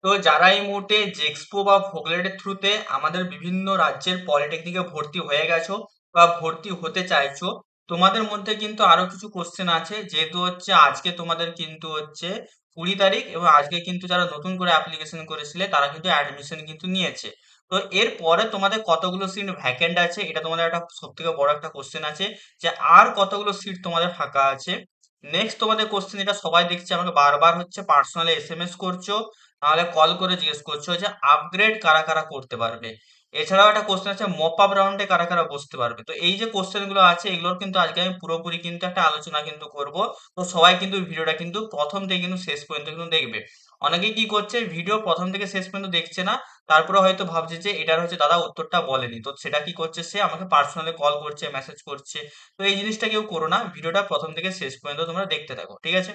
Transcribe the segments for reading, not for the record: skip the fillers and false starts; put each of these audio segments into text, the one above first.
তো যারা এই মুহূর্তে জেক্সপো বা ভোগলেটের থ্রুতে আমাদের বিভিন্ন রাজ্যের পলিটেকনিকে ভর্তি হয়ে গেছো বা ভর্তি হতে চাইছো, তোমাদের মধ্যে কিন্তু আরো কিছু কোশ্চেন আছে। যেহেতু হচ্ছে আজকে তোমাদের কিন্তু হচ্ছে 20 তারিখ, এবং আজকে কিন্তু যারা নতুন করে অ্যাপ্লিকেশন করেছিলে তারা কিন্তু অ্যাডমিশন কিন্তু নিয়েছে। তো এর পরে তোমাদের কতগুলো সিট ভ্যাকেন্ট আছে, এটা তোমাদের একটা সব থেকে বড় একটা কোশ্চেন আছে, যে আর কতগুলো সিট তোমাদের ফাঁকা আছে। নেক্সট তোমাদের কোশ্চেন, এটা সবাই দেখছে আমাকে বারবার হচ্ছে পার্সোনালি এসএমএস করছো, নাহলে কল করে জিজ্ঞেস করছো, যে আপগ্রেড কারা কারা করতে পারবে। এছাড়াও একটা কোশ্চেন আছে, মপ আপ রাউন্ডে কারা কারা বসতে পারবে। তো এই যে কোশ্চেন গুলো আছে, এগুলোর কিন্তু আজকে আমি পুরোপুরি কিন্তু একটা আলোচনা কিন্তু করব। তো সবাই কিন্তু ভিডিওটা কিন্তু প্রথম থেকে কিন্তু শেষ পর্যন্ত কিন্তু দেখবে। অনেকেই কি করছে, ভিডিও প্রথম থেকে শেষ পর্যন্ত দেখছে না, তারপরে হয়তো ভাবছে যে এটার হচ্ছে দাদা উত্তরটা বলেনি, তো সেটা কি করছে, সে আমাকে পার্সোনালি কল করছে, মেসেজ করছে। তো এই জিনিসটা কেউ করো না, ভিডিওটা প্রথম থেকে শেষ পর্যন্ত তোমরা দেখতে থাকো, ঠিক আছে?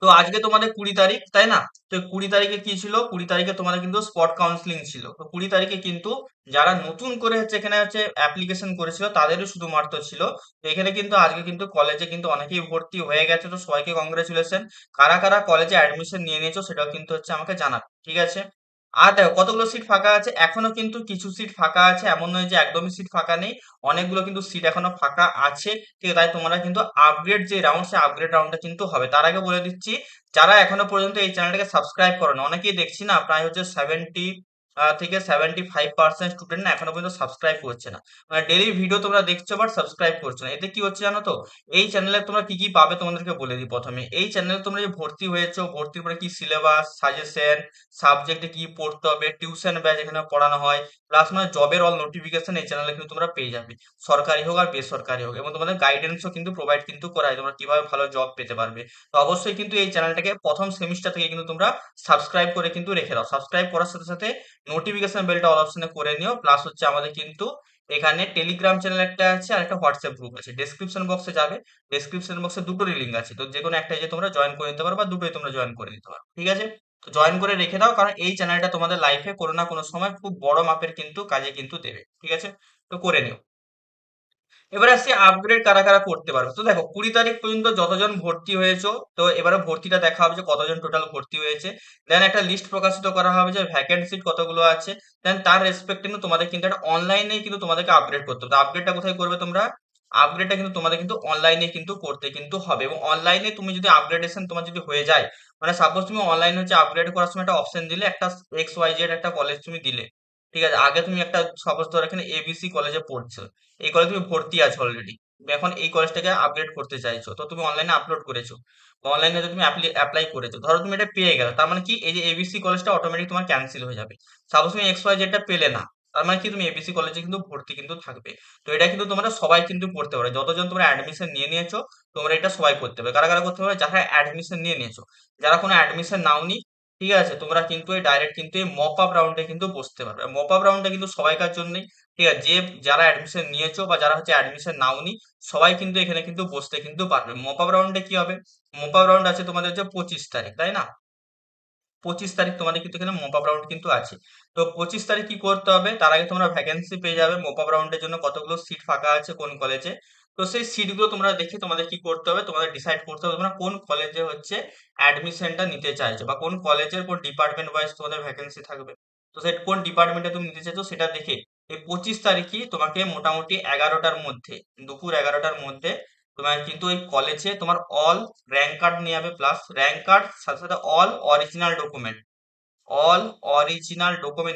তো আজকে তোমাদের 20 তারিখ, তাই না? তো 20 তারিখে কি ছিল, 20 তারিখে তোমাদের কিন্তু স্পট কাউন্সিলিং ছিল। তো 20 তারিখে কিন্তু যারা নতুন করে হচ্ছে এখানে হচ্ছে অ্যাপ্লিকেশন করেছিল তাদেরই শুধুমাত্র ছিল। তো এখানে কিন্তু আজকে কিন্তু কলেজে কিন্তু অনেকেই ভর্তি হয়ে গেছে, তো সবাইকে কংগ্রেচুলেশন। কারা কারা কলেজে অ্যাডমিশন নিয়ে নিয়েছো সেটাও কিন্তু হচ্ছে আমাকে জানাবে, ঠিক আছে? আর দেখো কতগুলো সিট ফাঁকা আছে, এখনো কিন্তু কিছু সিট ফাঁকা আছে, এমন নয় যে একদমই সিট ফাঁকা নেই। অনেকগুলো কিন্তু সিট এখনো ফাঁকা আছে, ঠিক আছে? তাই তোমরা কিন্তু আপগ্রেড যে রাউন্ড, সেই আপগ্রেড রাউন্ডটা কিন্তু হবে। তার আগে বলে দিচ্ছি, যারা এখনো পর্যন্ত এই চ্যানেলটাকে সাবস্ক্রাইব করো না, অনেকেই দেখছি না, প্রায় হচ্ছে 70 থেকে 75% স্টুডেন্ট না এখনো পর্যন্ত সাবস্ক্রাইব করছে না। মানে ডেইলি ভিডিও তোমরা দেখছো বাট সাবস্ক্রাইব করছো না। এতে কি হচ্ছে জানো তো? এই চ্যানেলে তোমরা কি কি পাবে তোমাদেরকে বলে দিই। প্রথমে, এই চ্যানেলে তোমরা যে ভর্তি হয়েছো, ভর্তির পরে কি সিলেবাস, সাজেশন, সাবজেক্টে কি পড়তে হবে, টিউশন ব্যাচ এখানে পড়ানো হয়, প্লাস মানে জবের অল নোটিফিকেশন এই চ্যানেলে কিন্তু তোমরা পেয়ে যাবে, সরকারি হোক আর বেসরকারি হোক। এবং তোমাদের গাইডেন্সও কিন্তু প্রোভাইড কিন্তু করা হয়, তোমরা কিভাবে ভালো জব পেতে পারবে। তো অবশ্যই কিন্তু এই চ্যানেলটাকে প্রথম সেমিস্টার থেকে কিন্তু তোমরা সাবস্ক্রাইব করে কিন্তু রেখে দাও। সাবস্ক্রাইব করার সাথে সাথে নোটিফিকেশন বেলটা অল অপশনে করে নিও। প্লাস হচ্ছে আমাদের কিন্তু এখানে টেলিগ্রাম চ্যানেল একটা আছে আর একটা হোয়াটসঅ্যাপ গ্রুপ আছে, ডেসক্রিপশন বক্সে যাবে। ডেসক্রিপশন বক্সে দুটোরই লিঙ্ক আছে, তো যে কোনো একটাই যে তোমরা জয়েন করে নিতে পারো বা দুটোই তোমরা জয়েন করে নিতে পারো, ঠিক আছে? তো জয়েন করে রেখে দাও, কারণ এই চ্যানেলটা তোমাদের লাইফে কোনো না কোনো সময় খুব বড় মাপের কিন্তু কাজে কিন্তু দেবে, ঠিক আছে? তো করে নিও। এবার আসছি আপগ্রেড কারা কারা করতে পারবে। তো দেখো 20 তারিখ পর্যন্ত যতজন ভর্তি হয়েছো, তো এবারে ভর্তিটা দেখা হবে যে কতজন টোটাল ভর্তি হয়েছে। দেন একটা লিস্ট প্রকাশিত করা হবে যে ভ্যাকেন্ট সিট কতগুলো আছে। দেন তার রেসপেক্ট কিন্তু তোমাদের কিন্তু একটা অনলাইনে কিন্তু তোমাদেরকে আপগ্রেড করতে হবে। আপগ্রেডটা কোথায় করবে তোমরা? আপগ্রেডটা কিন্তু তোমাদের কিন্তু অনলাইনে কিন্তু করতে কিন্তু হবে। এবং অনলাইনে তুমি যদি আপগ্রেডেশন তোমার যদি হয়ে যায়, মানে সাপোজ তুমি অনলাইনে হচ্ছে আপগ্রেড করার সময় একটা অপশন দিলে, একটা XYZ একটা কলেজ তুমি দিলে, ঠিক আছে? আগে তুমি একটা সাপোজ ধরো এখানে ABC কলেজে পড়ছো, এই কলেজে তুমি ভর্তি আছো অলরেডি, তুমি এখন এই কলেজটাকে আপগ্রেড করতে চাইছো, তো তুমি অনলাইনে আপলোড করেছো, অনলাইনে তুমি অ্যাপ্লাই করেছো, ধরো তুমি এটা পেয়ে গেলে, তার মানে কি এই যে ABC কলেজটা অটোমেটিক তোমার ক্যান্সেল হয়ে যাবে। সাপোজ তুমি XYZ পেলে না, তার মানে কি তুমি ABC কলেজে কিন্তু ভর্তি কিন্তু থাকবে। তো এটা কিন্তু তোমরা সবাই কিন্তু করতে পারো, যতজন তোমরা অ্যাডমিশন নিয়ে নিয়েছো, তোমরা এটা সবাই করতে পারবে। কারা কারা করতে পারবে? যারা অ্যাডমিশন নিয়ে নিয়েছো। যারা কোনো অ্যাডমিশন নাওনি, ঠিক আছে, তোমরা কিন্তু এই ডাইরেক্ট কিন্তু এই মপ আপ রাউন্ডে কিন্তু বসতে পারবে। মপ আপ রাউন্ডটা কিন্তু সবাইকার জন্যই, ঠিক আছে? যারা অ্যাডমিশন নিয়েছো বা যারা হচ্ছে অ্যাডমিশন নাওনি, সবাই কিন্তু এখানে কিন্তু বসতে কিন্তু পারবে। মপ আপ রাউন্ডে কি হবে? মপ আপ রাউন্ড আছে তোমাদের হচ্ছে 25 তারিখ, তাই না? 25 তারিখ তোমাদের কিন্তু এখানে মপ আপ রাউন্ড কিন্তু আছে। তো 25 তারিখ কি করতে হবে, তার আগে তোমরা ভ্যাকেন্সি পেয়ে যাবে মপ আপ রাউন্ডের জন্য, কতগুলো সিট ফাঁকা আছে কোন কলেজে। তো সেই সিটগুলো তোমরা দেখে তোমাদের কি করতে হবে, তোমাদের ডিসাইড করতে হবে তোমরা কোন কলেজে হচ্ছে অ্যাডমিশনটা নিতে চাইছো, বা কোন কলেজের কোন ডিপার্টমেন্ট ওয়াইজ তোমাদের ভ্যাকেন্সি থাকবে। তো সেটা কোন ডিপার্টমেন্টে তুমি নিতে চাইছো সেটা দেখে এই 25 তারিখই তোমাকে মোটামুটি 11টার মধ্যে, দুপুর 11টার মধ্যে তোমার কিন্তু ওই কলেজে তোমার অল র্যাঙ্ক কার্ড নিয়ে যাবে, প্লাস র্যাঙ্ক কার্ড সাথে সাথে অল অরিজিনাল ডকুমেন্ট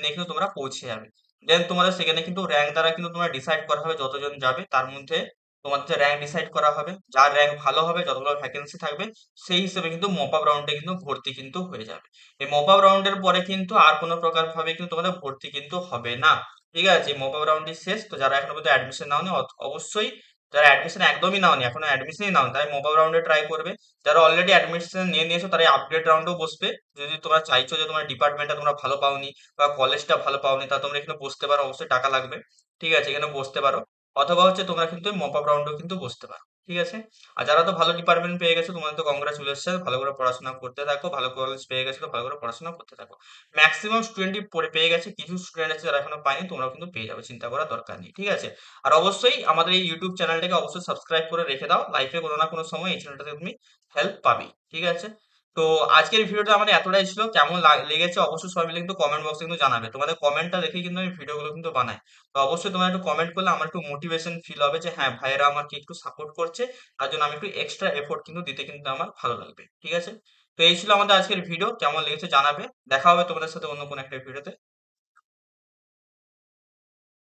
নিয়ে কিন্তু তোমরা পৌঁছে যাবে। দেন তোমাদের সেখানে কিন্তু র্যাঙ্ক দ্বারা কিন্তু তোমরা ডিসাইড করা হবে, যতজন যাবে তার মধ্যে তোমাদের র্যাঙ্ক ডিসাইড করা হবে। যার র্যাঙ্ক ভালো হবে, যতগুলো ভ্যাকেন্সি থাকবে, সেই হিসেবে কিন্তু মপ আপ রাউন্ডে কিন্তু ভর্তি কিন্তু হয়ে যাবে। এই মপ আপ রাউন্ডের পরে কিন্তু আর কোনো প্রকার ভাবে কিন্তু তোমাদের ভর্তি কিন্তু হবে না, ঠিক আছে? মপ আপ রাউন্ডই শেষ। তো যারা এখনো পর্যন্ত অ্যাডমিশন নাওনি, অবশ্যই যারা অ্যাডমিশন একদমই নাওনি, এখনো অ্যাডমিশনই নাও, তাই মপ আপ রাউন্ডে ট্রাই করবে। যারা অলরেডি অ্যাডমিশন নিয়ে নিয়েছো তারা আপগ্রেড রাউন্ডেও বসবে। যদি তোমরা চাইছো যে তোমার ডিপার্টমেন্টটা তোমরা ভালো পাওনি বা কলেজটা ভালো পাওনি, তা তোমরা এখানে বসতে পারো, অবশ্যই টাকা লাগবে, ঠিক আছে? এখানে বসতে পারো। অথবা হচ্ছে তোমরা কিন্তু মপ আপ রাউন্ডেও কিন্তু বসতে পারো, ঠিক আছে? আর যারা তো ভালো ডিপার্টমেন্ট পেয়ে গেছো, তোমাদের তো কংগ্রাচুলেশন, ভালো করে পড়াশোনা করতে থাকো, ভালো কলেজ পেয়ে গেছো তো ভালো করে পড়াশোনা করতে থাকো। ম্যাক্সিমাম স্টুডেন্টই পড়ে পেয়ে গেছে, কিছু স্টুডেন্ট আছে যারা এখনো পায়নি, তোমরাও কিন্তু পেয়ে যাবে, চিন্তা করার দরকার নেই, ঠিক আছে? আর অবশ্যই আমাদের এই ইউটিউব চ্যানেলটাকে অবশ্যই সাবস্ক্রাইব করে রেখে দাও, লাইফে কোনো না কোনো সময় এই চ্যানেলটাতে তুমি হেল্প পাবে, ঠিক আছে? তো আজকের ভিডিওটা আমাদের এতটাই ছিল। কেমন লেগেছে অবশ্যই সবাই মিলে কিন্তু কমেন্ট বক্সে কিন্তু জানাবে। তোমাদের কমেন্টটা দেখেই কিন্তু আমি ভিডিওগুলো কিন্তু বানাই। তো অবশ্যই তোমরা একটু কমেন্ট করলে আমার একটু মোটিভেশন ফিল হবে যে হ্যাঁ, ভাইয়েরা আমাকে একটু সাপোর্ট করছে। তার জন্য আমি একটু এক্সট্রা এফোর্ট কিন্তু দিতে কিন্তু আমার ভালো লাগবে। ঠিক আছে? তো এই ছিল আমাদের আজকের ভিডিও। কেমন লেগেছে জানাবে। দেখা হবে তোমাদের সাথে অন্য কোনো একটা ভিডিওতে।